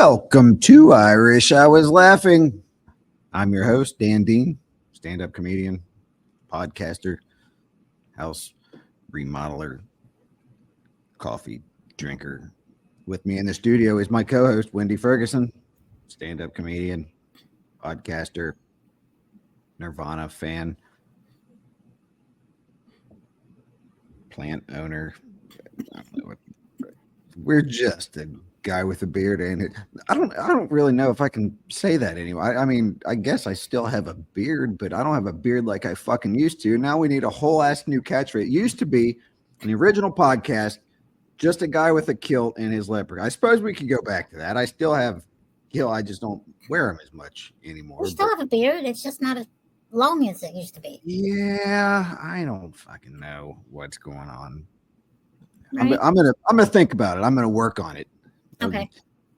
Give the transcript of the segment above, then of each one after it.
Welcome to Irish. I was laughing. I'm your host, Dan Dean, stand-up comedian, podcaster, house remodeler, coffee drinker. With me in the studio is my co-host, Wendi Ferguson, stand-up comedian, podcaster, Nirvana fan, plant owner. I don't know what, we're just a guy with a beard, and I don't really know if I can say that anymore. I mean, I guess I still have a beard, but I don't have a beard like I fucking used to. Now we need a whole ass new catchphrase. It used to be in the original podcast, just a guy with a kilt and his leopard. I suppose we could go back to that. I still have kilt. I just don't wear them as much anymore. You still have a beard. It's just not as long as it used to be. Yeah, I don't fucking know what's going on. Right? I'm gonna think about it. I'm gonna work on it. Okay.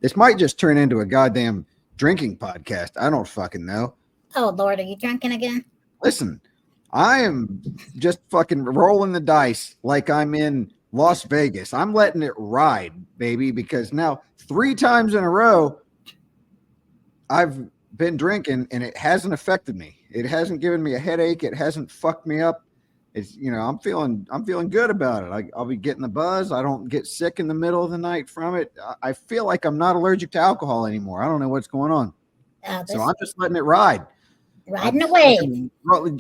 This might just turn into a goddamn drinking podcast. I don't fucking know. Oh, Lord, are you drinking again? Listen, I am just fucking rolling the dice like I'm in Las Vegas. I'm letting it ride, baby, because now 3 times in a row I've been drinking and it hasn't affected me. It hasn't given me a headache. It hasn't fucked me up. It's, you know, I'm feeling good about it. I'll be getting the buzz. I don't get sick in the middle of the night from it. I feel like I'm not allergic to alcohol anymore. I don't know what's going on. So I'm just letting it ride. Riding away.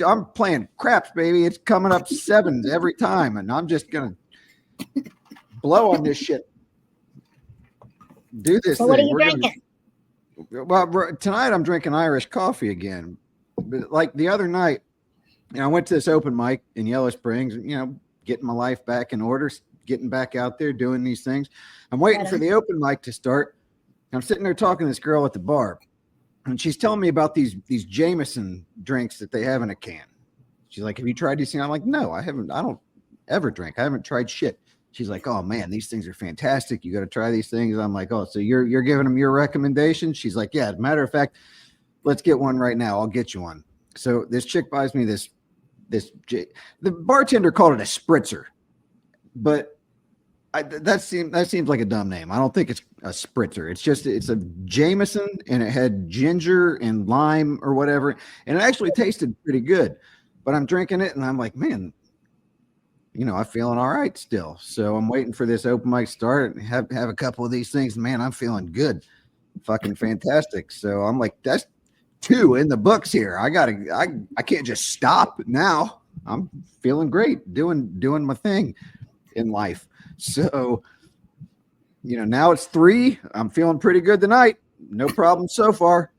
I'm playing craps, baby. It's coming up 7s every time, and I'm just gonna blow on this shit. Do this. So what are you drinking? Well, tonight I'm drinking Irish coffee again. But like the other night, you know, I went to this open mic in Yellow Springs, you know, getting my life back in order, getting back out there, doing these things. I'm waiting for the open mic to start. I'm sitting there talking to this girl at the bar, and she's telling me about these Jameson drinks that they have in a can. She's like, "Have you tried these things?" I'm like, "No, I haven't. I don't ever drink. I haven't tried shit." She's like, "Oh man, these things are fantastic. You got to try these things." I'm like, "Oh, so you're giving them your recommendations?" She's like, "Yeah, as a matter of fact, let's get one right now. I'll get you one." So this chick buys me the bartender called it a spritzer, but that seems like a dumb name. I don't think it's a spritzer. It's a Jameson, and it had ginger and lime or whatever, and it actually tasted pretty good. But I'm drinking it, and I'm like, man, you know, I'm feeling all right still. So I'm waiting for this open mic start and have a couple of these things. Man, I'm feeling good, fucking fantastic. So I'm like, that's 2 in the books here. I can't just stop now. I'm feeling great doing my thing in life. So, you know, now it's 3. I'm feeling pretty good tonight. No problem so far.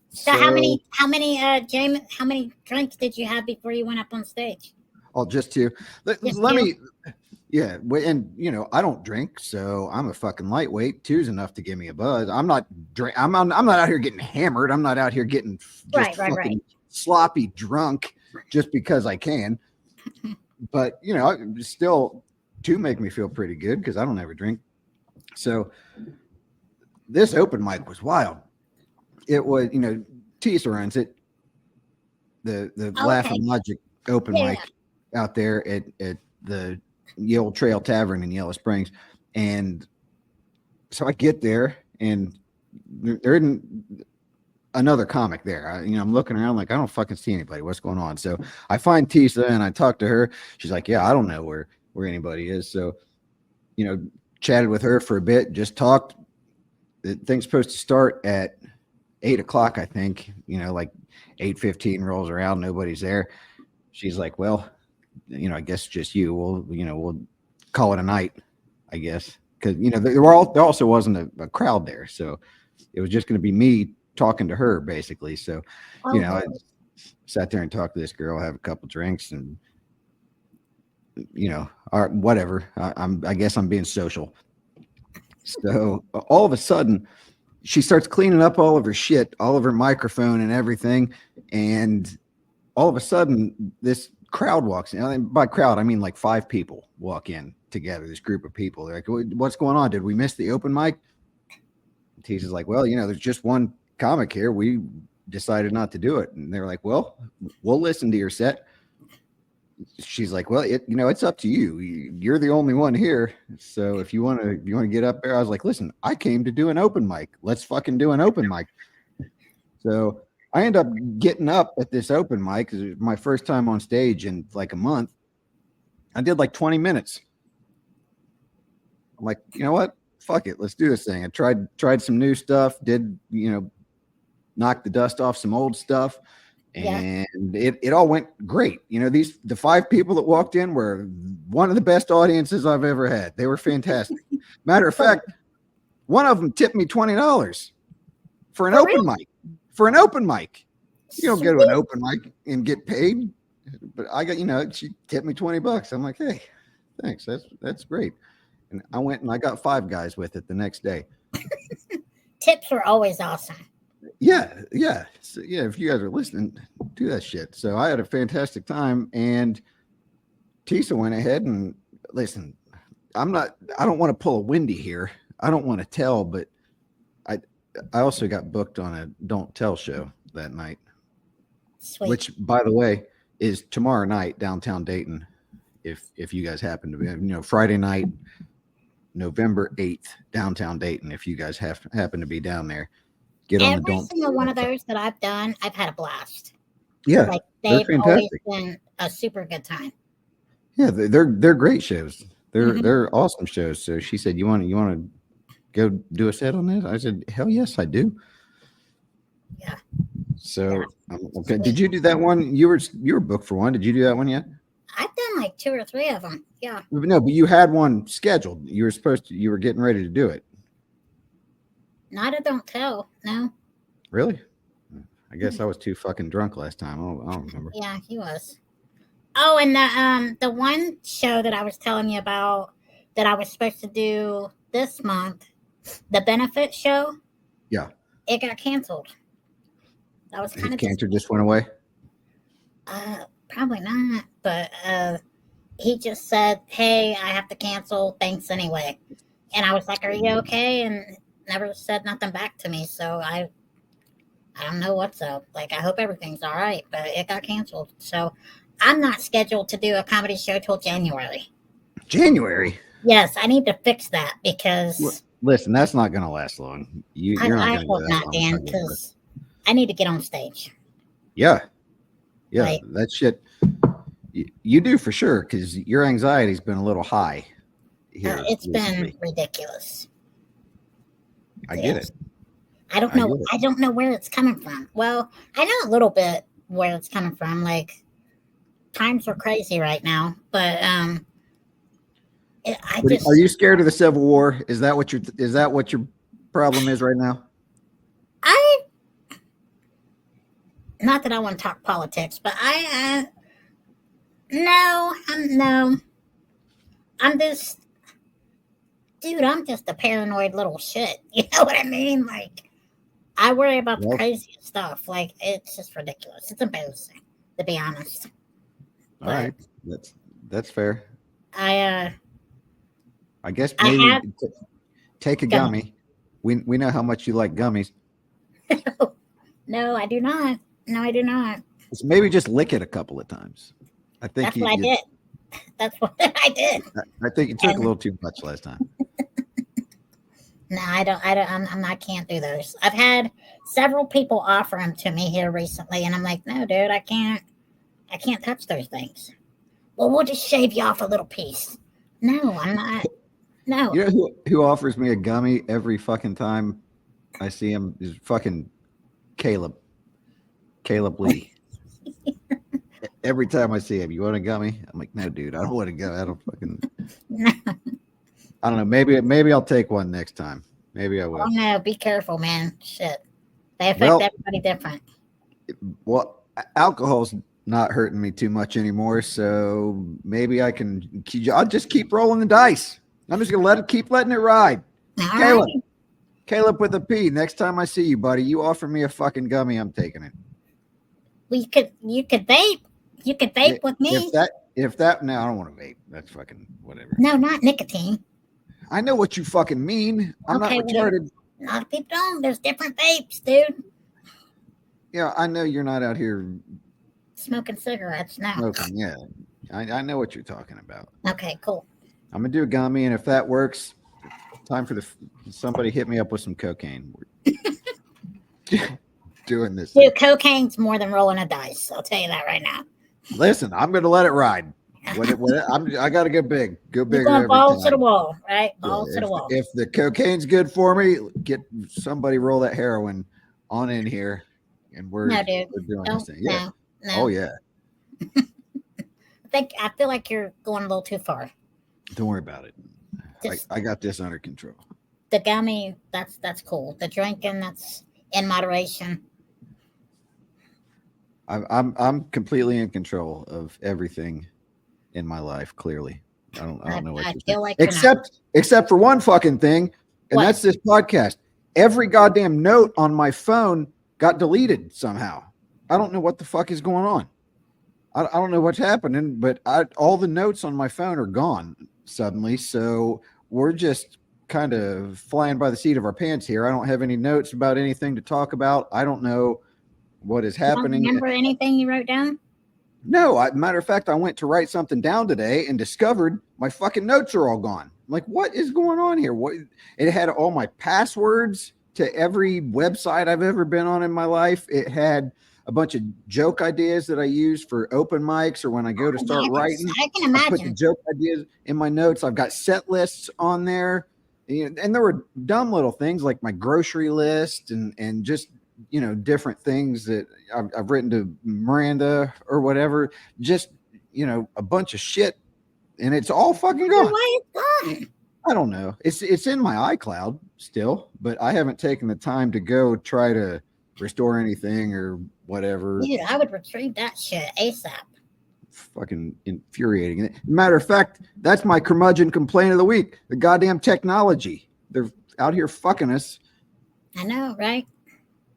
So how many drinks did you have before you went up on stage? Oh, just 2. Let me. Yeah, and you know, I don't drink, so I'm a fucking lightweight. 2's enough to give me a buzz. I'm not out here getting hammered. I'm not out here getting just fucking sloppy drunk just because I can. But you know, still 2 make me feel pretty good because I don't ever drink. So this open mic was wild. It was, you know, Tisa runs it. The Laugh and Logic open mic out there at the Yale Trail Tavern in Yellow Springs. And so I get there, and there isn't another comic there. I'm looking around like, I don't fucking see anybody. What's going on? So I find Tisa and I talk to her. She's like, yeah, I don't know where anybody is. So, you know, chatted with her for a bit, just talked. The thing's supposed to start at 8:00, I think. You know, like 8:15 rolls around, nobody's there. She's like, well, you know, I guess just you. We'll call it a night, I guess, because you know there also wasn't a crowd there, so it was just going to be me talking to her basically. So, you know, I sat there and talked to this girl, have a couple drinks, and you know, whatever. I guess I'm being social. So all of a sudden, she starts cleaning up all of her shit, all of her microphone and everything, and all of a sudden, this crowd walks in. And by crowd, I mean like 5 people walk in together, this group of people. They're like, what's going on? Did we miss the open mic? Tisa's like, well, you know, there's just one comic here. We decided not to do it. And they're like, well, we'll listen to your set. she's like, well, it's up to you. You're the only one here. So if you want to get up there, I was like, listen, I came to do an open mic. Let's fucking do an open mic. So I end up getting up at this open mic because it was my first time on stage in like a month. I did like 20 minutes. I'm like, you know what? Fuck it. Let's do this thing. I tried some new stuff, did, knock the dust off some old stuff. And it all went great. The 5 people that walked in were one of the best audiences I've ever had. They were fantastic. Matter of fact, one of them tipped me $20 for an open mic. For an open mic. You don't go to an open mic and get paid. But I got, she tipped me $20. I'm like, hey, thanks. That's great. And I went and I got 5 guys with it the next day. Tips are always awesome. Yeah. So, if you guys are listening, do that shit. So I had a fantastic time, and Tisa went ahead and listen. I don't want to pull a Wendi here. I don't want to tell, but I also got booked on a Don't Tell show that night. Sweet. Which, by the way, is tomorrow night downtown Dayton. If you guys happen to be, Friday night, November 8th, downtown Dayton. If you guys happen to be down there. Every single one of those that I've done, I've had a blast. Yeah, like they've always been a super good time. Yeah, they're great shows. They're awesome shows. So she said, "You want to go do a set on this?" I said, "Hell yes, I do." Yeah. So okay, did you do that one? You were booked for one. Did you do that one yet? I've done like 2 or 3 of them. Yeah. No, but you had one scheduled. You were getting ready to do it. Not a Don't Tell. No. Really? I guess I was too fucking drunk last time. I don't remember. Yeah, he was. Oh, and the one show that I was telling you about that I was supposed to do this month, the benefit show. Yeah. It got canceled. That was kind of cancer just went away. Probably not, but he just said, "Hey, I have to cancel. Thanks anyway." And I was like, "Are you okay?" And never said nothing back to me. So I don't know what's up. Like, I hope everything's all right, but it got canceled. So I'm not scheduled to do a comedy show till January. January? Yes, I need to fix that because... Listen, that's not going to last long. You're not I hope not, Dan, because I need to get on stage. Yeah. Yeah, that shit. You do for sure, because your anxiety's been a little high here. It's been ridiculous. I get it. I don't know. I don't know where it's coming from. Well, I know a little bit where it's coming from. Like, times are crazy right now, but are you scared of the Civil War? Is that what your problem is right now? Not that I want to talk politics, but no, I'm just. Dude, I'm just a paranoid little shit. You know what I mean? Like, I worry about the craziest stuff. Like, it's just ridiculous. It's embarrassing, to be honest. All right, that's fair. I guess maybe take a gummy. We know how much you like gummies. No, I do not. No, I do not. So maybe just lick it a couple of times. I think that's what I did. That's what I did. I think you took a little too much last time. No, I don't. I can't do those. I've had several people offer them to me here recently, and I'm like, no, dude, I can't touch those things. Well, we'll just shave you off a little piece. No, I'm not. No. You know who offers me a gummy every fucking time I see him is fucking Caleb Lee. Every time I see him, you want a gummy? I'm like, no, dude, I don't want to go. I don't fucking. No. I don't know. Maybe I'll take one next time. Maybe I will. Oh no, be careful, man. Shit, they affect everybody different. Well, alcohol's not hurting me too much anymore, so maybe I'll just keep rolling the dice. I'm just gonna keep letting it ride. Caleb with a P. Next time I see you, buddy, you offer me a fucking gummy, I'm taking it. Well, you could vape. You could vape with me. If that no, I don't want to vape. That's fucking whatever. No, not nicotine. I know what you fucking mean. I'm not retarded. A lot of people don't. There's different vapes, dude. Yeah, I know you're not out here smoking cigarettes now. Smoking, yeah. I know what you're talking about. Okay, cool. I'm gonna do a gummy, and if that works, time for somebody hit me up with some cocaine. We're doing this. Dude, cocaine's more than rolling a dice. I'll tell you that right now. Listen, I'm gonna let it ride. I gotta go big, go bigger. You're going every balls to the time. wall, right? Yeah, Balls to the wall. if the cocaine's good for me, get somebody roll that heroin on in here, and we're dude. doing Don't, this thing. Yeah. No. Oh yeah. I feel like you're going a little too far. Don't worry about it. I got this under control. The gummy, that's cool. The drinking, that's in moderation. I'm completely in control of everything in my life. Clearly, I don't know what I you're feel saying. like Except for one fucking thing, and what? that's this podcast. Every goddamn note on my phone got deleted somehow. I don't know what the fuck is going on. I don't know what's happening, but all the notes on my phone are gone suddenly. So we're just kind of flying by the seat of our pants here. I don't have any notes about anything to talk about. I don't know what is happening. You don't remember anything you wrote down? No, matter of fact, I went to write something down today and discovered my fucking notes are all gone. I'm like, what is going on here? What? It had all my passwords to every website I've ever been on in my life. It had a bunch of joke ideas that I use for open mics or when I go to start writing. I can imagine. I put the joke ideas in my notes. I've got set lists on there, and there were dumb little things like my grocery list and just different things that I've written to Miranda or whatever. Just a bunch of shit, and it's all fucking gone. Why is gone? I don't know. It's in my iCloud still, but I haven't taken the time to go try to restore anything or whatever. Dude, I would retrieve that shit ASAP. Fucking infuriating. Matter of fact, that's my curmudgeon complaint of the week. The goddamn technology. They're out here fucking us. I know, right?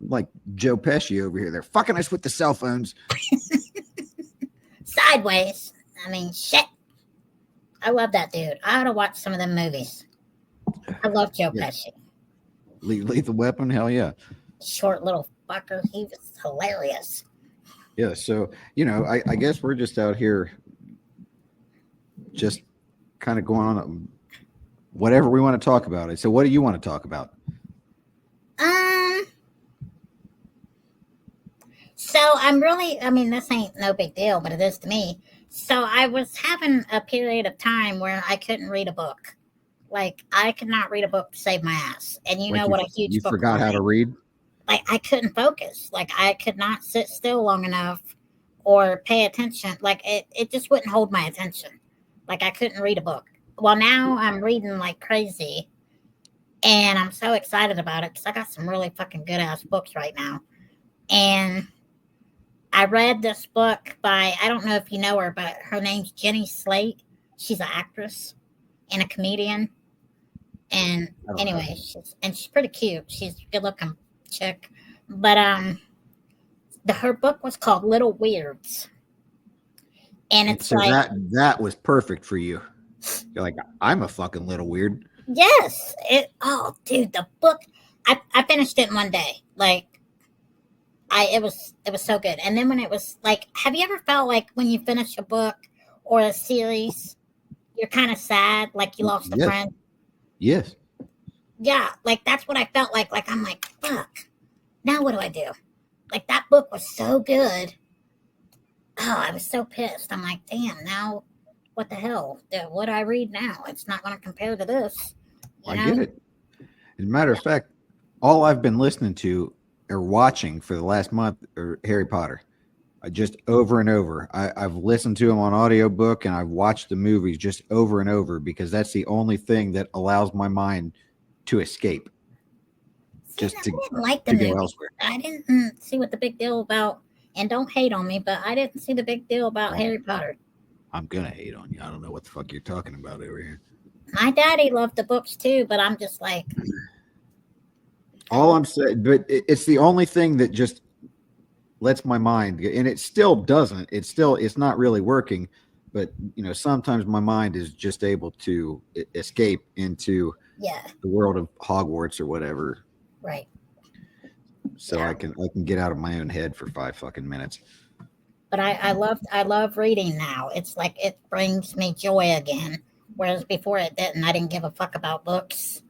Like Joe Pesci over here. They're fucking us with the cell phones. Sideways. I mean, shit. I love that dude. I ought to watch some of them movies. I love Joe Pesci. Lethal Weapon, hell yeah. Short little fucker. He was hilarious. Yeah, so I guess we're just out here just kind of going on whatever we want to talk about. So what do you want to talk about? So this ain't no big deal, but it is to me. So I was having a period of time where I couldn't read a book. Like I could not read a book to save my ass. And what a huge book. You forgot how to read? Like I couldn't focus. Like I could not sit still long enough or pay attention. Like it just wouldn't hold my attention. Like I couldn't read a book. Well, now I'm reading like crazy. And I'm so excited about it because I got some really fucking good ass books right now. And I read this book by, I don't know if you know her, but her name's Jenny Slate. She's an actress and a comedian. And anyway, she's pretty cute. She's a good looking chick. But her book was called Little Weirds. And it's so like that was perfect for you. You're like, I'm a fucking little weird. Yes. Dude, the book, I finished it in one day. Like it was so good. And then when it was like, have you ever felt like when you finish a book or a series, you're kind of sad, like you lost a friend? Yes. Yeah, like that's what I felt like. Like I'm like, fuck. Now what do I do? Like that book was so good. Oh, I was so pissed. I'm like, damn, now what the hell? What do I read now? It's not going to compare to this. I get it. As a matter of fact, all I've been listening to or watching for the last month are Harry Potter. Just over and over. I've listened to them on audiobook and I've watched the movies just over and over because that's the only thing that allows my mind to escape. I didn't like the movie. Elsewhere. I didn't see what the big deal about, and don't hate on me, but I didn't see the big deal about Harry Potter. I'm gonna hate on you. I don't know what the fuck you're talking about over here. My daddy loved the books too, but I'm just like, all I'm saying, but it's the only thing that just lets my mind, and it still doesn't. It's not really working, but sometimes my mind is just able to escape into the world of Hogwarts or whatever. Right. So I can get out of my own head for 5 fucking minutes. But I love reading now. It's like it brings me joy again. Whereas before it didn't. I didn't give a fuck about books.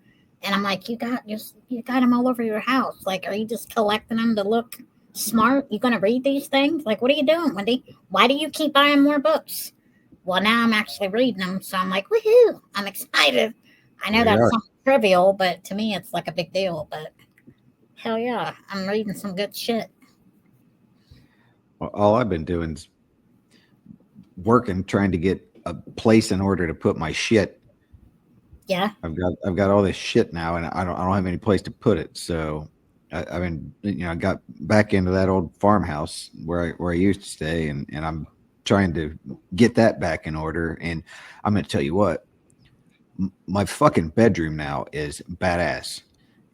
And I'm like, you got them all over your house. Like, are you just collecting them to look smart? You gonna read these things? Like, what are you doing, Wendy? Why do you keep buying more books? Well, now I'm actually reading them, so I'm like, woohoo! I'm excited. I know There you that's are. something trivial, but to me, it's like a big deal. But hell yeah, I'm reading some good shit. Well, all I've been doing is working, trying to get a place in order to put my shit. Yeah, I've got all this shit now, and I don't have any place to put it. So I mean, I got back into that old farmhouse where I used to stay, and I'm trying to get that back in order. And I'm going to tell you what, my fucking bedroom now is badass.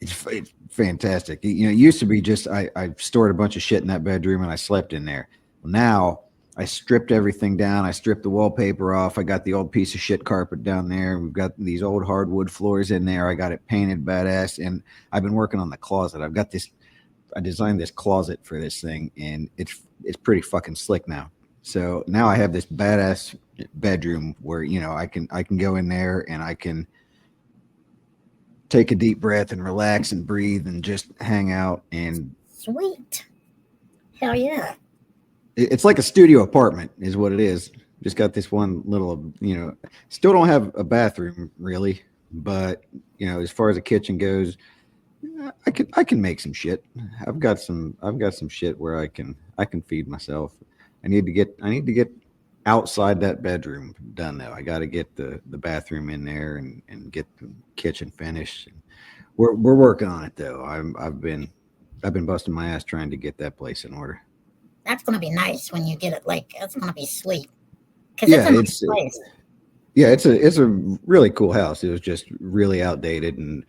It's fantastic. It used to be just I stored a bunch of shit in that bedroom and I slept in there. Now I stripped everything down. I stripped the wallpaper off. I got the old piece of shit carpet down there. We've got these old hardwood floors in there. I got it painted badass, and I've been working on the closet. I've got this. I designed this closet for this thing, and it's pretty fucking slick now. So now I have this badass bedroom where I can go in there and I can take a deep breath and relax and breathe and just hang out. And sweet. Hell yeah. it's like a studio apartment is what it is. Just got this one little, still don't have a bathroom really, but as far as the kitchen goes, I can make some shit. I've got some shit where I can feed myself. I need to get outside that bedroom done though. I got to get the bathroom in there and get the kitchen finished. We're working on it though. I've been busting my ass trying to get that place in order. That's gonna be nice when you get it. Like, that's gonna be sweet because it's Yeah, a nice it's place. yeah, it's a really cool house. It was just really outdated, and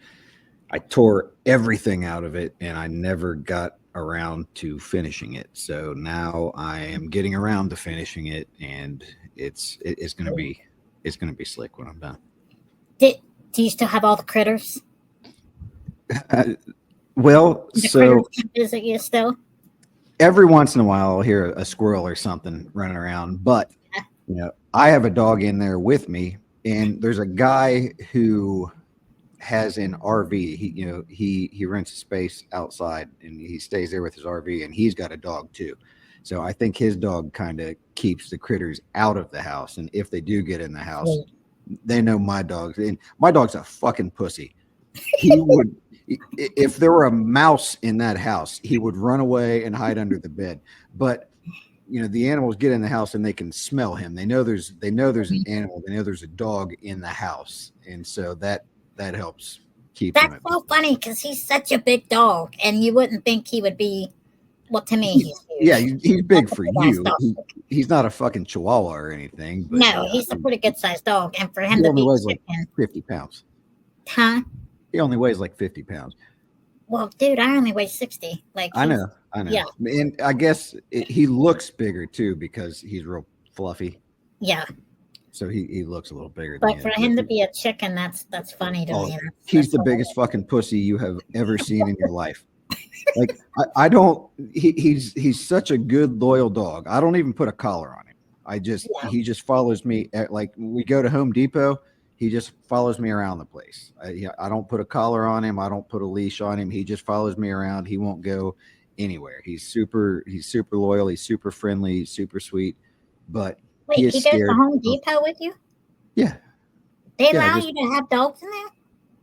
I tore everything out of it, and I never got around to finishing it. So now I am getting around to finishing it, and it's gonna be slick when I'm done. Did Do you still have all the critters? Uh, well, The critters so can visit you still? every once in a while I'll hear a squirrel or something running around, but I have a dog in there with me, and there's a guy who has an RV. He rents a space outside and he stays there with his RV, and he's got a dog too. So I think his dog kind of keeps the critters out of the house, and if they do get in the house, Sweet. they know my dog. And my dog's a fucking pussy. He would, if there were a mouse in that house, he would run away and hide under the bed. But the animals get in the house and they can smell him. They know there's an animal. They know there's a dog in the house, and so that helps keep them That's at bay. so funny because he's such a big dog, and you wouldn't think he would be. Well, to me, he's Yeah, huge. he's big That's a for big ass you. dog. He's not a fucking chihuahua or anything, but No, he's a pretty good sized dog, and for him he to only be weighs like chicken, 50 pounds. huh? He only weighs like 50 pounds. Well, dude, I only weigh 60. Like, I he's know, I know. yeah, And I guess he looks bigger too because he's real fluffy. yeah. So he looks a little bigger than he But for is. But him to be a chicken, that's funny to oh, me. he's That's the biggest fucking pussy you have ever seen in your life. Like I don't. He's such a good loyal dog. I don't even put a collar on him. yeah. He just follows me like we go to Home Depot. He just follows me around the place. I don't put a collar on him. I don't put a leash on him. He just follows me around. He won't go anywhere. He's super loyal. He's super friendly. Super sweet. But he Wait, is he goes to scared. Home Depot with you? Yeah, They yeah, allow just you to have dogs in there?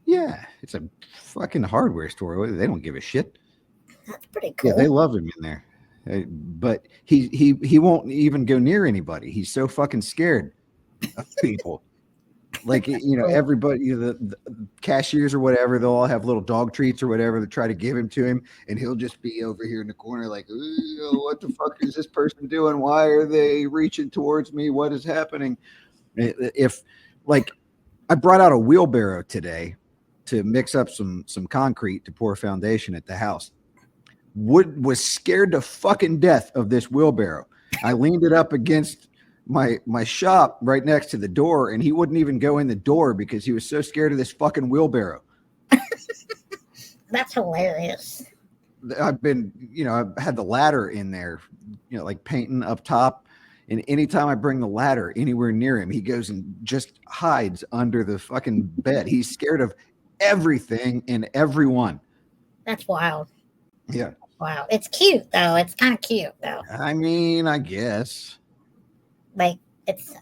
yeah. It's a fucking hardware store. They don't give a shit. That's pretty Yeah, they cool. love him in there. But he won't even go near anybody. He's so fucking scared of people. Like Cool. everybody, the cashiers or whatever, they'll all have little dog treats or whatever to try to give him to him, and he'll just be over here in the corner like, "Ooh, what the fuck is this person doing? Why are they reaching towards me? What is happening?" If like I brought out a wheelbarrow today to mix up some concrete to pour foundation at the house. Wood was scared to fucking death of this wheelbarrow. I leaned it up against my shop right next to the door, and he wouldn't even go in the door because he was so scared of this fucking wheelbarrow. That's hilarious. I've been, I've had the ladder in there, like painting up top. And anytime I bring the ladder anywhere near him, he goes and just hides under the fucking bed. He's scared of everything and everyone. That's wild. Yeah. Wow. It's cute though. It's kind of cute though. I mean, I guess. Like it's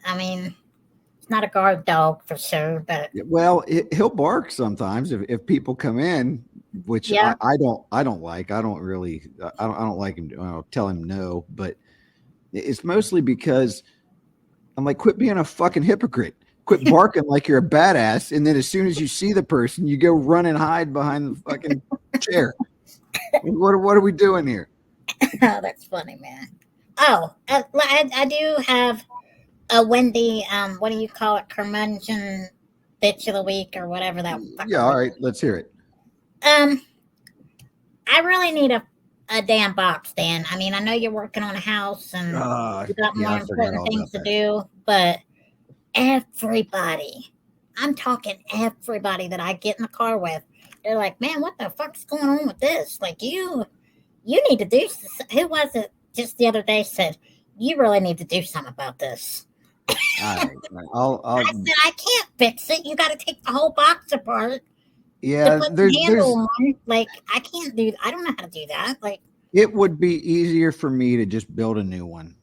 not a guard dog for sure, but Well, he'll bark sometimes if people come in, which yeah. I don't like. I don't really I don't like him. I'll tell him no, but it's mostly because I'm like, quit being a fucking hypocrite. Quit barking like you're a badass, and then as soon as you see the person, you go run and hide behind the fucking chair. What are we doing here? Oh, that's funny, man. Oh, I do have a Wendy. What do you call it? Curmudgeon bitch of the week or whatever that. Yeah, all right, let's hear it. I really need a damn box, Dan. I mean, I know you're working on a house and you got more important things to do, but everybody, I'm talking everybody that I get in the car with, they're like, man, what the fuck's going on with this? Like, you need to do this. Who was it just the other day said, you really need to do something about this? All right. I said, I can't fix it. You got to take the whole box apart. Yeah, there's like I can't do. I don't know how to do that. Like it would be easier for me to just build a new one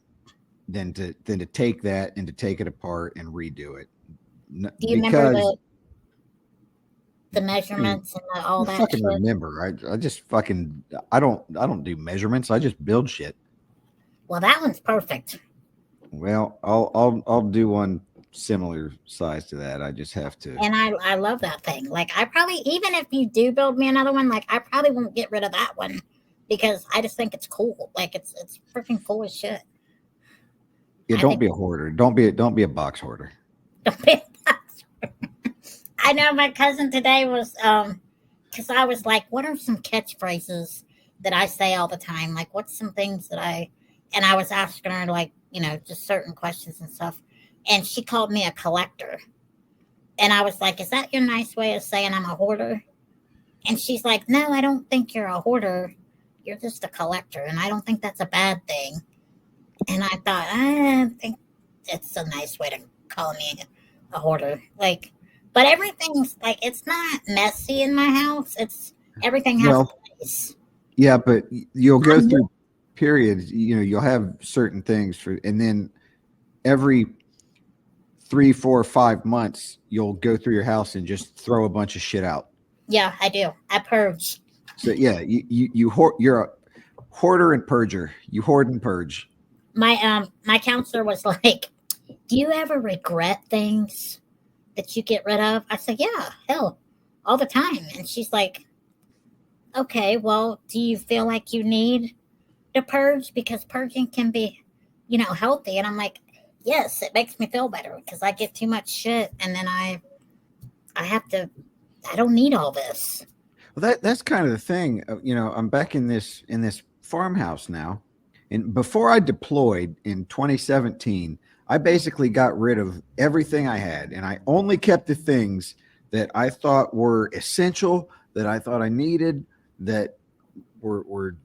than to take that and to take it apart and redo it. Do you remember the measurements and all that? I fucking remember. I just fucking I don't do measurements. I just build shit. Well, that one's perfect. Well, I'll do one similar size to that. I just have to. And I love that thing. Like I probably, even if you do build me another one, like I probably won't get rid of that one because I just think it's cool. Like it's freaking cool as shit. Yeah, don't be a hoarder. Don't be a box hoarder. Don't be a box hoarder. I know my cousin today was because I was like, what are some catchphrases that I say all the time? Like what's some things that I was asking her like, just certain questions and stuff. And she called me a collector. And I was like, is that your nice way of saying I'm a hoarder? And she's like, no, I don't think you're a hoarder. You're just a collector. And I don't think that's a bad thing. And I thought, I think it's a nice way to call me a hoarder. Like, but everything's like, it's not messy in my house. It's everything has a place. Yeah, but you'll go through periods, you'll have certain things and then every 3, 4, 5 months, you'll go through your house and just throw a bunch of shit out. Yeah, I do. I purge. So yeah, you're a hoarder and purger. You hoard and purge. My counselor was like, "Do you ever regret things that you get rid of?" I said, "Yeah, hell, all the time." And she's like, "Okay, well, do you feel like you need to purge because purging can be, healthy?" And I'm like, yes, it makes me feel better because I get too much shit and then I don't need all this. Well, that's kind of the thing. I'm back in this farmhouse now. And before I deployed in 2017, I basically got rid of everything I had. And I only kept the things that I thought were essential, that I thought I needed, that were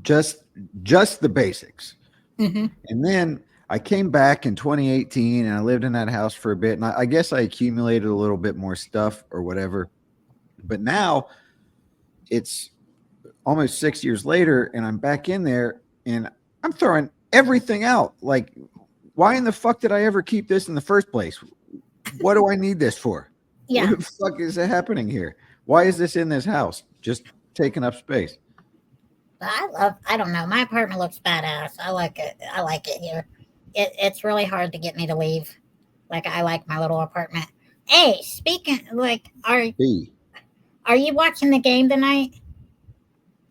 just the basics. Mm-hmm. And then I came back in 2018 and I lived in that house for a bit. And I guess I accumulated a little bit more stuff or whatever. But now it's almost 6 years later and I'm back in there and I'm throwing everything out. Like, why in the fuck did I ever keep this in the first place? What do I need this for? Yeah. What the fuck is happening here? Why is this in this house? Just taking up space. I don't know. My apartment looks badass. I like it. I like it here. It's really hard to get me to leave. Like, I like my little apartment. Hey, speaking, like, are you watching the game tonight?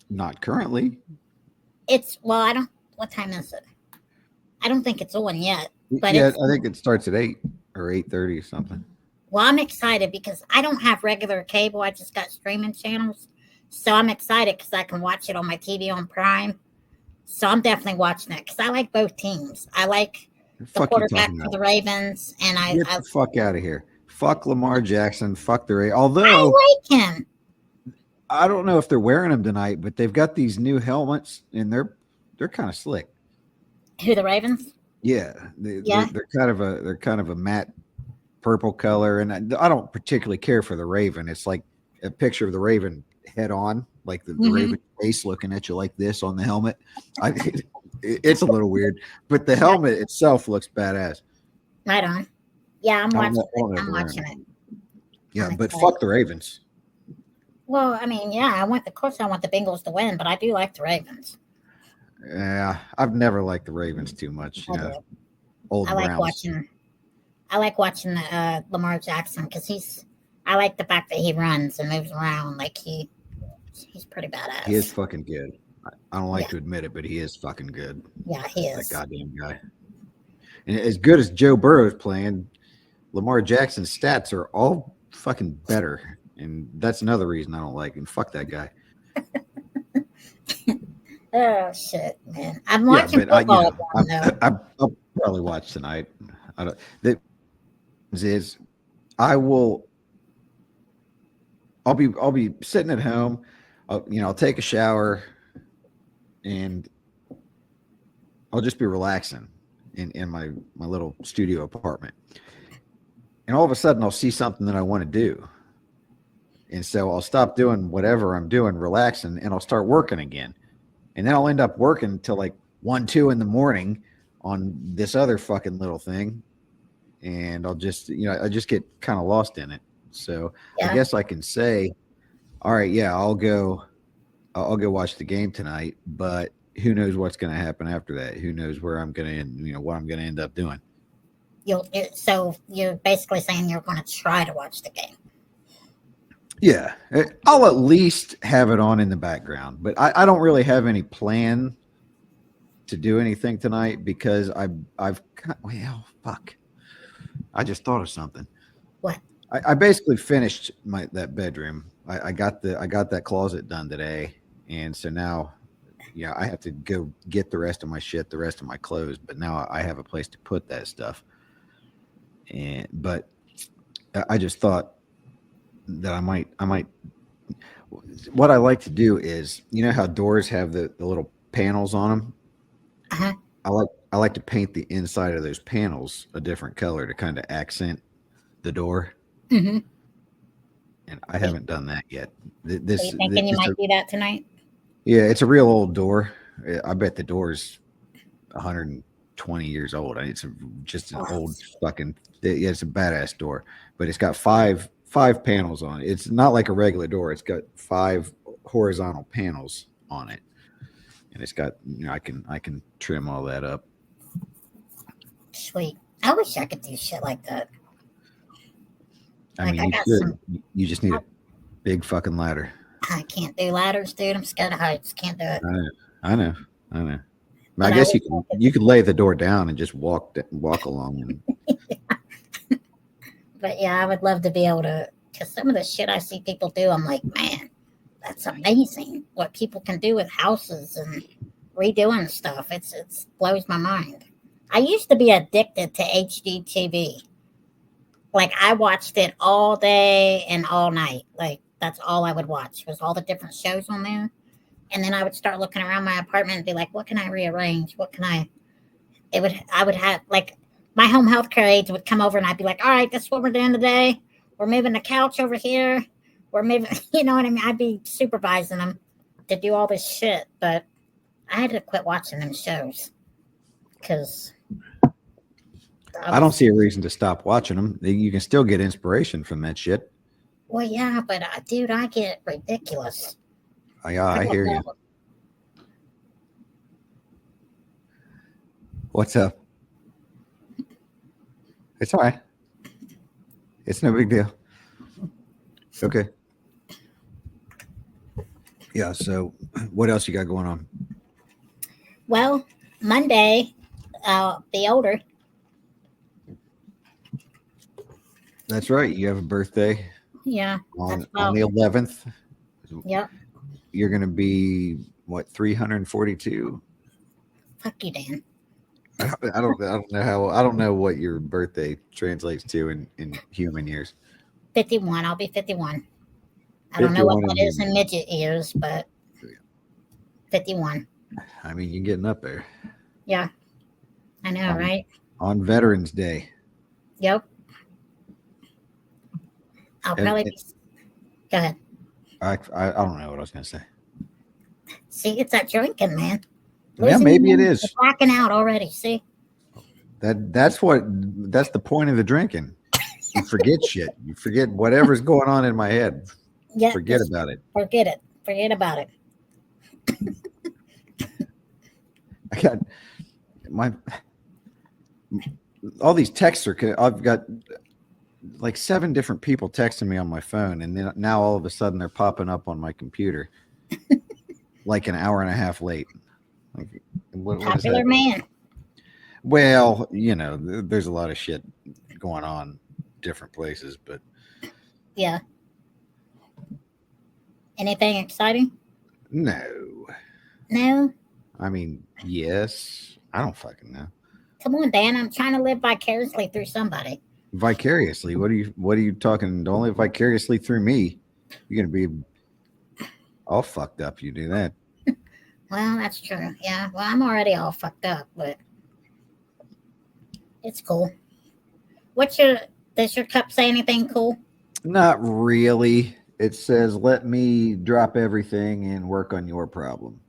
Not currently. What time is it? I don't think it's on yet. But yeah, I think it starts at 8 or 8:30 or something. Well, I'm excited because I don't have regular cable. I just got streaming channels. So I'm excited because I can watch it on my TV on Prime. So I'm definitely watching it because I like both teams. I like the quarterback for the Ravens, and get the fuck out of here. Fuck Lamar Jackson. Fuck the Ravens. Although I like him. I don't know if they're wearing them tonight, but they've got these new helmets, and they're kind of slick. Who, the Ravens? Yeah, Yeah. they're kind of a matte purple color, and I don't particularly care for the Raven. It's like a picture of the Raven head on, like the Hmm. Raven face looking at you like this on the helmet. It's a little weird, but the helmet itself looks badass. Right on. Yeah, I'm watching I it. don't know if I'm they're wearing watching them. it. Yeah, I'm but excited. fuck the Ravens. Well, I mean, yeah, of course I want the Bengals to win, but I do like the Ravens. Yeah, I've never liked the Ravens too much. I do. Old I like Browns. watching. I like watching Lamar Jackson because he's. I like the fact that he runs and moves around. Like he's pretty He is badass. fucking good. I don't Yeah, like to admit it, but he is fucking good. yeah, he That is. goddamn guy. And as good as Joe Burrow's playing, Lamar Jackson's stats are all fucking better. And that's another reason I don't like him. Fuck that guy. Oh shit, man! I'm Yeah, watching but football again though. I'll probably watch tonight. I don't. The is I will. I'll be sitting at home. I'll take a shower and I'll just be relaxing in my little studio apartment. And all of a sudden, I'll see something that I want to do. And so I'll stop doing whatever I'm doing, relaxing, and I'll start working again. And then I'll end up working until like 1, 2 in the morning on this other fucking little thing. And I'll just, I just get kind of lost in it. So I Yeah, guess I can say, all right, yeah, I'll go watch the game tonight, but who knows what's going to happen after that? Who knows where I'm going to end, what I'm going to end up doing. so you're basically saying you're going to try to watch the game. Yeah, I'll at least have it on in the background, but I don't really have any plan to do anything tonight because well, fuck. I just thought of something. What? I basically finished that bedroom. I got that closet done today, and so now, yeah, I have to go get the rest of my shit, the rest of my clothes. But now I have a place to put that stuff. But I just thought that I might. What I like to do is, how doors have the little panels on them. Uh-huh. I like to paint the inside of those panels a different color to kind of accent the door. Mm-hmm. And I So haven't done that yet. you thinking you might do that tonight? Yeah, it's a real old door. I bet the door's 120 years old. It's just an Oh, old fucking. Yeah, it's a badass door, but it's got five panels on it. It's not like a regular door. It's got 5 horizontal panels on it, and it's got I can trim all that up. sweet. I wish I could do shit like that. I Like mean, I you got some. should. You just need a big fucking ladder. I can't do ladders, dude. I'm scared of heights. Can't do it. I know. I know. I know. I But I guess wish I could. you could lay the door down and just walk along. And But yeah, I would love to be able to. Because some of the shit I see people do, I'm like, man, that's amazing. What people can do with houses and redoing stuff. It's blows my mind. I used to be addicted to HGTV. Like I watched it all day and all night. Like that's all I would watch was all the different shows on there. And then I would start looking around my apartment and be like, what can I rearrange? What can I? I would have like my home health care aides would come over and I'd be like, all right, this is what we're doing today. We're moving the couch over here. We're moving, you know what I mean? I'd be supervising them to do all this shit, but I had to quit watching them shows because I don't see a reason to stop watching them. You can still get inspiration from that shit. well, yeah, but dude, I get ridiculous. I hear you. What's up? It's all right. It's no big deal. Okay. Yeah. So, what else you got going on? Well, Monday, the older. That's right. You have a birthday Yeah, on that's the 11th. Yep. You're going to be what 342. Fuck you, Dan. I don't know what your birthday translates to in human years. 51. I'll be 51. I don't know what 51 that is in midget years, but 51. I mean, you're getting up there Yeah, I know, on, right? on Veterans Day. Yep. I'll And, probably and be. Go ahead. I don't know what I was going to say. See, it's that drinking, man. Yeah, Losing your maybe it mind, is. you're blacking out already. See? That's the point of the drinking. You forget shit. You forget whatever's going on in my head. Yeah. Forget about it. Forget it. Forget about it. I got my all these texts are. I've got like 7 different people texting me on my phone, and then now all of a sudden they're popping up on my computer, like an hour and a half late. Like, what is Popular that? man. Well, there's a lot of shit going on different places, but Yeah. Anything exciting? no. No. I mean, yes. I don't fucking know. Come on, Dan. I'm trying to live vicariously through somebody. Vicariously? What are you talking? Only vicariously through me. You're gonna be all fucked up. You do that. Well, that's true. Yeah. Well, I'm already all fucked up, but it's cool. Does your cup say anything cool? Not really. It says, "Let me drop everything and work on your problem."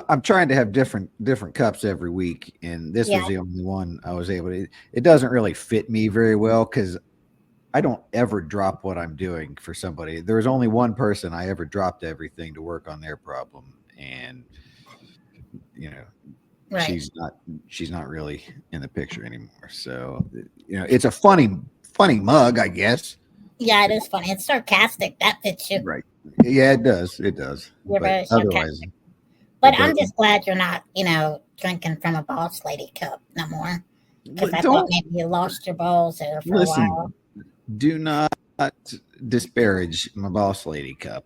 I'm trying to have different cups every week, and this was the only one I was able to. It doesn't really fit me very well because I don't ever drop what I'm doing for somebody. There was only one person I ever dropped everything to work on their problem, and Right. she's not really in the picture anymore. So it's a funny mug, I guess. Yeah, it is funny. It's sarcastic. That fits you. Right. Yeah, it does. It does. You're but very otherwise, sarcastic. But I'm doesn't. just glad you're not, drinking from a boss lady cup no more. Because I thought Don't maybe you lost your balls there for a listen. while. Do not disparage my boss lady cup.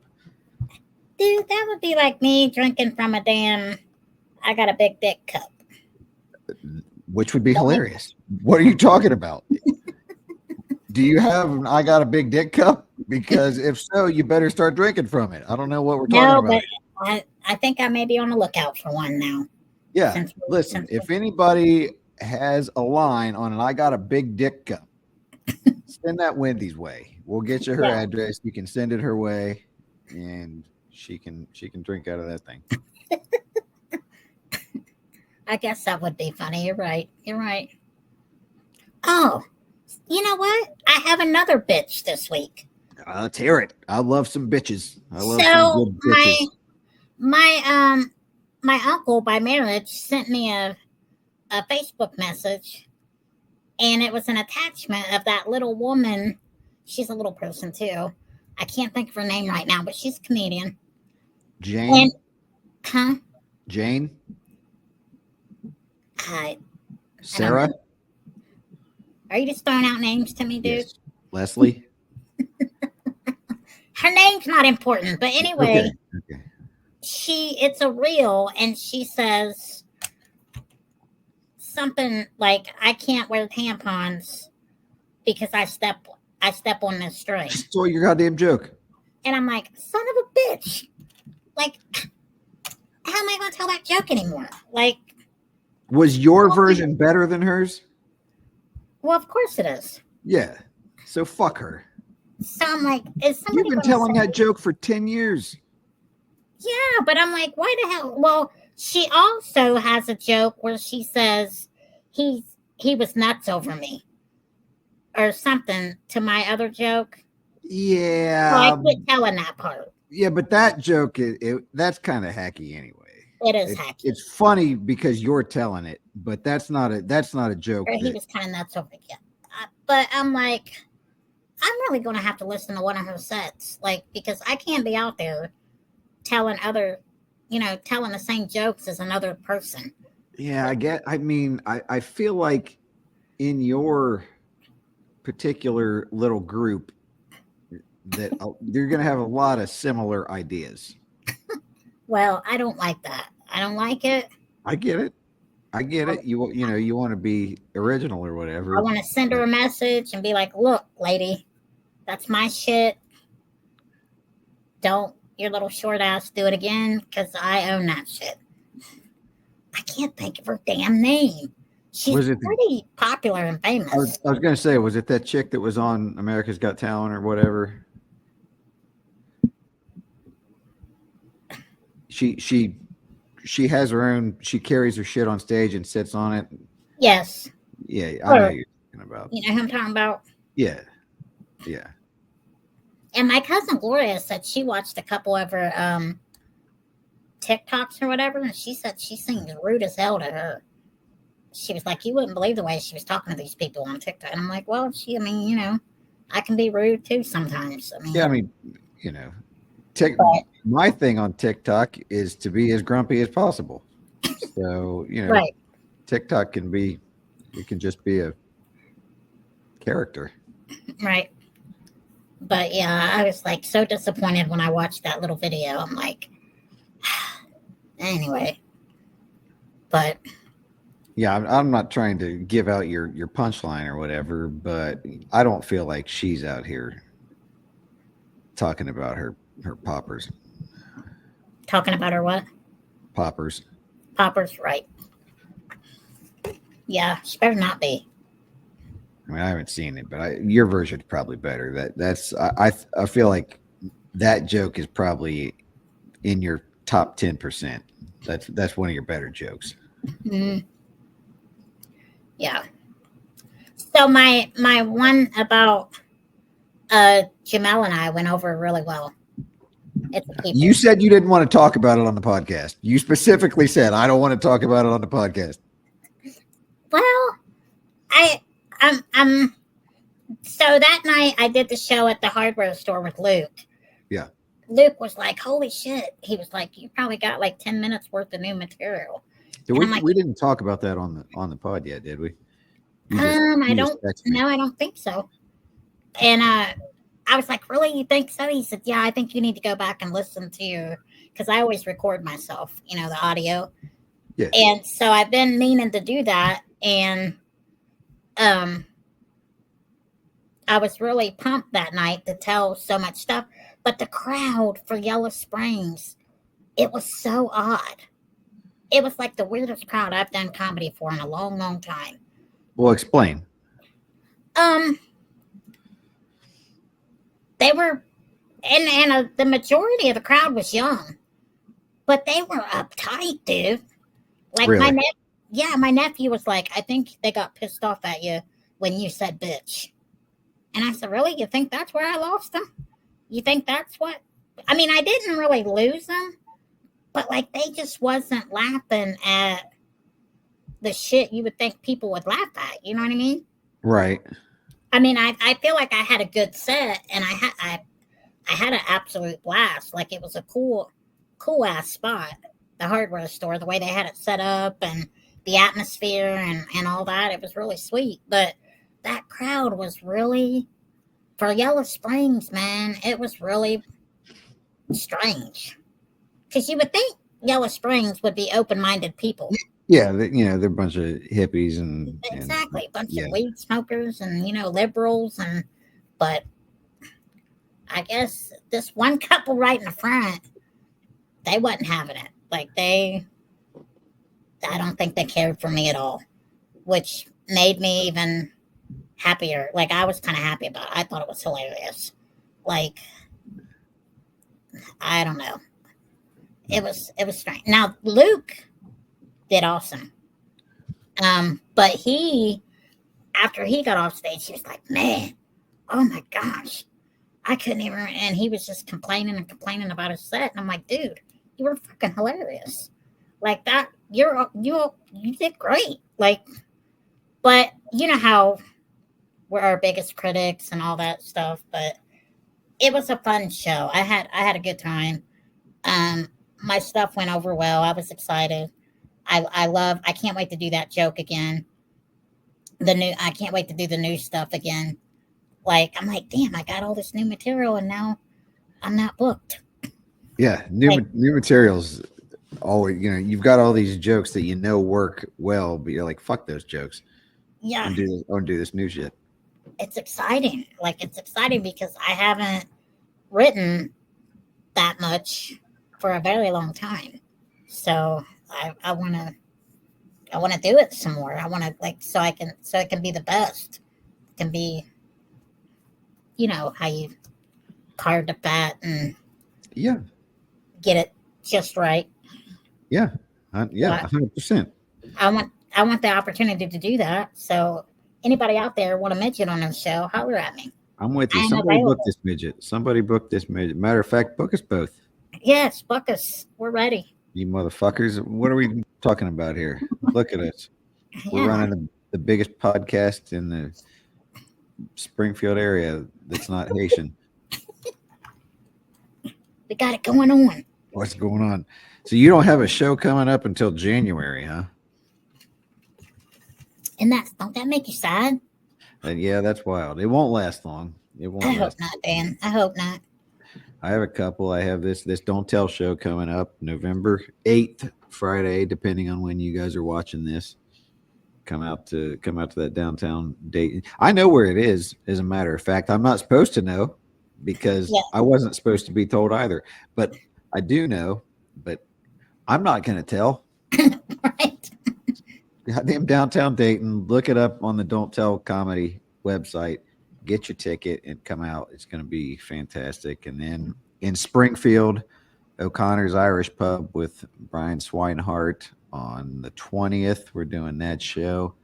Dude, that would be like me drinking from a damn I got a big dick cup. Which would be hilarious. What are you talking about? Do you have an I got a big dick cup? Because if so, you better start drinking from it. I don't know what we're talking about. But I think I may be on the lookout for one now. Yeah. Listen, if anybody has a line on an I got a big dick cup, send that Wendy's way. We'll get you her address. You can send it her way, and she can drink out of that thing. I guess that would be funny. You're right. Oh, you know what? I have another bitch this week. Let's hear it. I love some bitches. I love some good bitches. My uncle by marriage sent me a Facebook message, and it was an attachment of that little woman. She's a little person too. I can't think of her name right now, but she's a comedian. Jane? Jane? Sarah? Are you just throwing out names to me, dude? Yes. Leslie? Her name's not important, but anyway, okay. It's a reel, and she says something like, I can't wear tampons because I step on this string. So your goddamn joke. And I'm like, son of a bitch. Like, how am I going to tell that joke anymore? Like, was your version better than hers? Well, of course it is. Yeah. So fuck her. So I'm like, is somebody You've been telling that joke for 10 years. Yeah, but I'm like, why the hell? Well, she also has a joke where she says he was nuts over me or something to my other joke. Yeah. So I quit telling that part. Yeah, but that joke, that's kind of hacky anyway. It is hacky. It's funny because you're telling it, but that's not a joke. Or he was kind of nuts over it. But I'm like, I'm really going to have to listen to one of her sets, like, because I can't be out there telling the same jokes as another person. Yeah, I feel like in your particular little group that you're going to have a lot of similar ideas. Well, I don't like that. I don't like it. I get it. You want to be original or whatever. I want to send her a message and be like, look, lady, that's my shit. don't your little short ass do it again, because I own that shit. I can't think of her damn name. She's Was it? pretty popular and famous. I was gonna say, was it that chick that was on America's Got Talent or whatever? She has her own. She carries her shit on stage and sits on it. Yes. Yeah, I know who you're talking about. You know who I'm talking about? Yeah, yeah. And my cousin Gloria said she watched a couple of her TikToks or whatever, and she said she seemed rude as hell to her. She was like, you wouldn't believe the way she was talking to these people on TikTok. And I'm like, well, I mean, you know, I can be rude too sometimes. I mean, Yeah, I mean, you know, my thing on TikTok is to be as grumpy as possible. So, you know, right. TikTok can be, it can just be a character. Right. But yeah, I was like so disappointed when I watched that little video. I'm like, anyway. But yeah, I'm not trying to give out your punchline or whatever, but I don't feel like she's out here talking about her poppers. Talking about her what? Poppers. Poppers, right. Yeah, she better not be. I mean, I haven't seen it, but your version's probably better. I feel like that joke is probably in your top 10%. That's one of your better jokes. Mm-hmm. Yeah. So my one about Jamel and I went over really well. You said you didn't want to talk about it on the podcast. You specifically said, I don't want to talk about it on the podcast. Well, so that night I did the show at the hardware store with Luke. Yeah. Luke was like, holy shit. He was like, you probably got like 10 minutes worth of new material. We didn't talk about that on the pod yet, did we? I don't think so. And I was like, really? You think so? He said, yeah, I think you need to go back and listen to because I always record myself, you know, the audio. Yeah. And so I've been meaning to do that. And I was really pumped that night to tell so much stuff. But the crowd for Yellow Springs, it was so odd. It was like the weirdest crowd I've done comedy for in a long, long time. Well, explain. They were, and the majority of the crowd was young, but they were uptight, dude. Like really? my nephew was like, I think they got pissed off at you when you said bitch. And I said, really? You think that's where I lost them? You think that's what? I mean, I didn't really lose them, but like they just wasn't laughing at the shit you would think people would laugh at. You know what I mean? Right. I mean, I feel like I had a good set, and I had an absolute blast. Like it was a cool ass spot, the hardware store, the way they had it set up and the atmosphere and all that. It was really sweet. But that crowd was really, for Yellow Springs, man, it was really strange. Because you would think Yellow Springs would be open-minded people. Yeah, they're a bunch of hippies exactly, a bunch of weed smokers and liberals, but I guess this one couple right in the front, they wasn't having it. Like I don't think they cared for me at all, which made me even happier. Like I was kind of happy about it. I thought it was hilarious. Like I don't know, it was strange. Now Luke did awesome. But after he got off stage, he was like, man, oh my gosh, I couldn't even, and he was just complaining about his set. And I'm like, dude, you were fucking hilarious. Like that, you did great. Like, but you know how we're our biggest critics and all that stuff, but it was a fun show. I had a good time. My stuff went over well. I was excited. I can't wait to do that joke again. I can't wait to do the new stuff again. Like, I'm like, damn, I got all this new material and now I'm not booked. Yeah. New materials always, you've got all these jokes that work well, but you're like, fuck those jokes. Yeah. I want to do this new shit. It's exciting. Like, it's exciting because I haven't written that much for a very long time. So I want to do it some more. I want to like so it can be the best. It can be, you know, how you card the fat and Yeah. get it just right. Yeah. Yeah. But 100%. I want the opportunity to do that. So anybody out there want a midget on their show, holler at me. I'm with you. I am Somebody book available. this midget. Somebody book this midget. Matter of fact, book us both. Yes, book us. We're ready. You motherfuckers. What are we talking about here? Look at us. We're Yeah. running the biggest podcast in the Springfield area that's not Haitian. We got it going on. What's going on? So you don't have a show coming up until January, huh? And don't that make you sad? Yeah, that's wild. It won't last long. It I won't hope last. not, Dan. I hope not. I have a couple. I have this Don't Tell show coming up November 8th, Friday, depending on when you guys are watching this. Come out to that downtown date. I know where it is, as a matter of fact. I'm not supposed to know because Yeah. I wasn't supposed to be told either. But I do know, but I'm not going to tell. Right. Goddamn downtown Dayton. Look it up on the Don't Tell comedy website. Get your ticket and come out. It's going to be fantastic. And then in Springfield, O'Connor's Irish Pub with Brian Swinehart on the 20th. We're doing that show.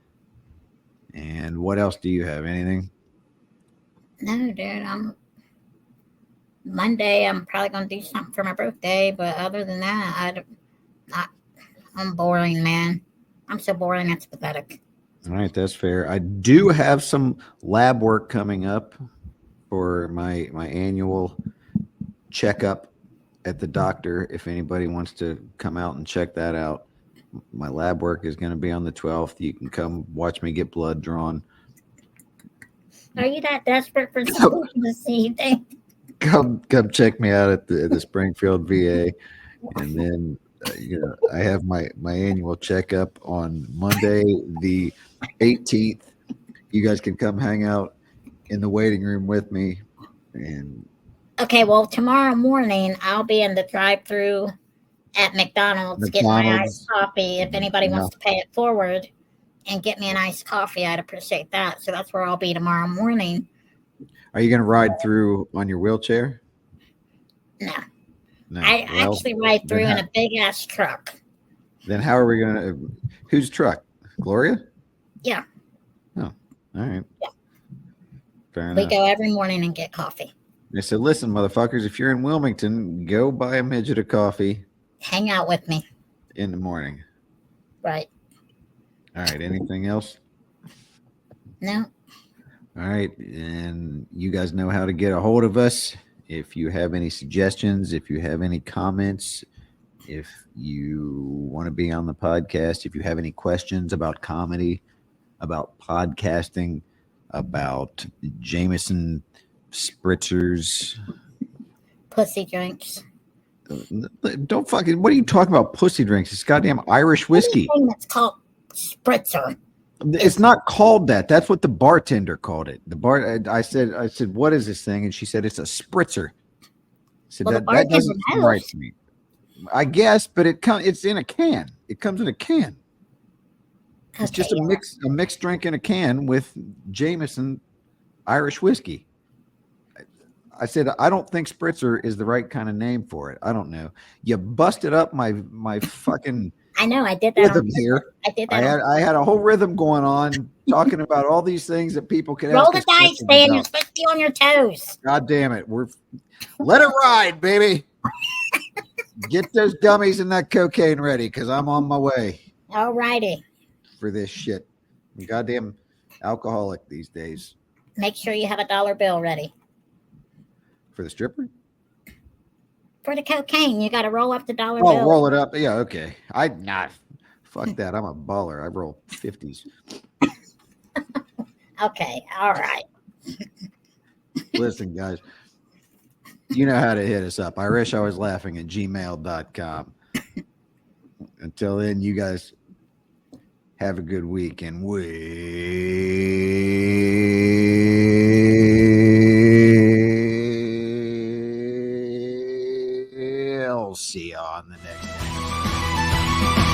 And what else do you have? Anything? No, dude. Monday. I'm probably gonna do something for my birthday, but other than that, I'm boring, man. I'm so boring. It's pathetic. All right, that's fair. I do have some lab work coming up for my annual checkup at the doctor. If anybody wants to come out and check that out, my lab work is going to be on the 12th. You can come watch me get blood drawn. Are you that desperate for something to see? Come check me out at the Springfield VA, and then I have my annual checkup on Monday the 18th. You guys can come hang out in the waiting room with me. And Okay, well, tomorrow morning I'll be in the drive-through at McDonald's getting my iced coffee. If anybody wants to pay it forward and get me an iced coffee, I'd appreciate that. So that's where I'll be tomorrow morning. Are you going to ride through on your wheelchair? No. No. I actually ride through in a big-ass truck. Then how are we going to – whose truck? Gloria? Yeah. Oh, all right. Yeah. Fair enough. We go every morning and get coffee. I said, listen, motherfuckers, if you're in Wilmington, go buy a midget a coffee. Hang out with me. In the morning. Right. All right. Anything else? No. All right. And you guys know how to get a hold of us. If you have any suggestions, if you have any comments, if you want to be on the podcast, if you have any questions about comedy, about podcasting, about Jameson spritzers, pussy drinks. Don't fucking. What are you talking about? Pussy drinks? It's goddamn Irish whiskey. It's called spritzer. It's not called that. That's what the bartender called it. I said, what is this thing? And she said, it's a spritzer. I said, well, that doesn't seem right to me. I guess, but it's in a can. It comes in a can. Okay, it's just a mixed drink in a can with Jameson Irish whiskey. I said, I don't think spritzer is the right kind of name for it. I don't know. You busted up my fucking I know. I did that rhythm here. I did that. I had a whole rhythm going on talking about all these things that people can roll ask the dice, Dan. You're supposed to be on your toes. God damn it. Let it ride, baby. Get those gummies and that cocaine ready because I'm on my way. All righty. For this shit. I'm goddamn alcoholic these days. Make sure you have a $1 bill ready. For the stripper? For the cocaine, you got to roll up the $1 bill. Oh, roll it up. Yeah, okay. Fuck that. I'm a baller. I roll 50s. Okay, all right. Listen, guys, you know how to hit us up. IrisHIWasLaughing@gmail.com. Until then, you guys have a good week, and we I'll see you on the next day.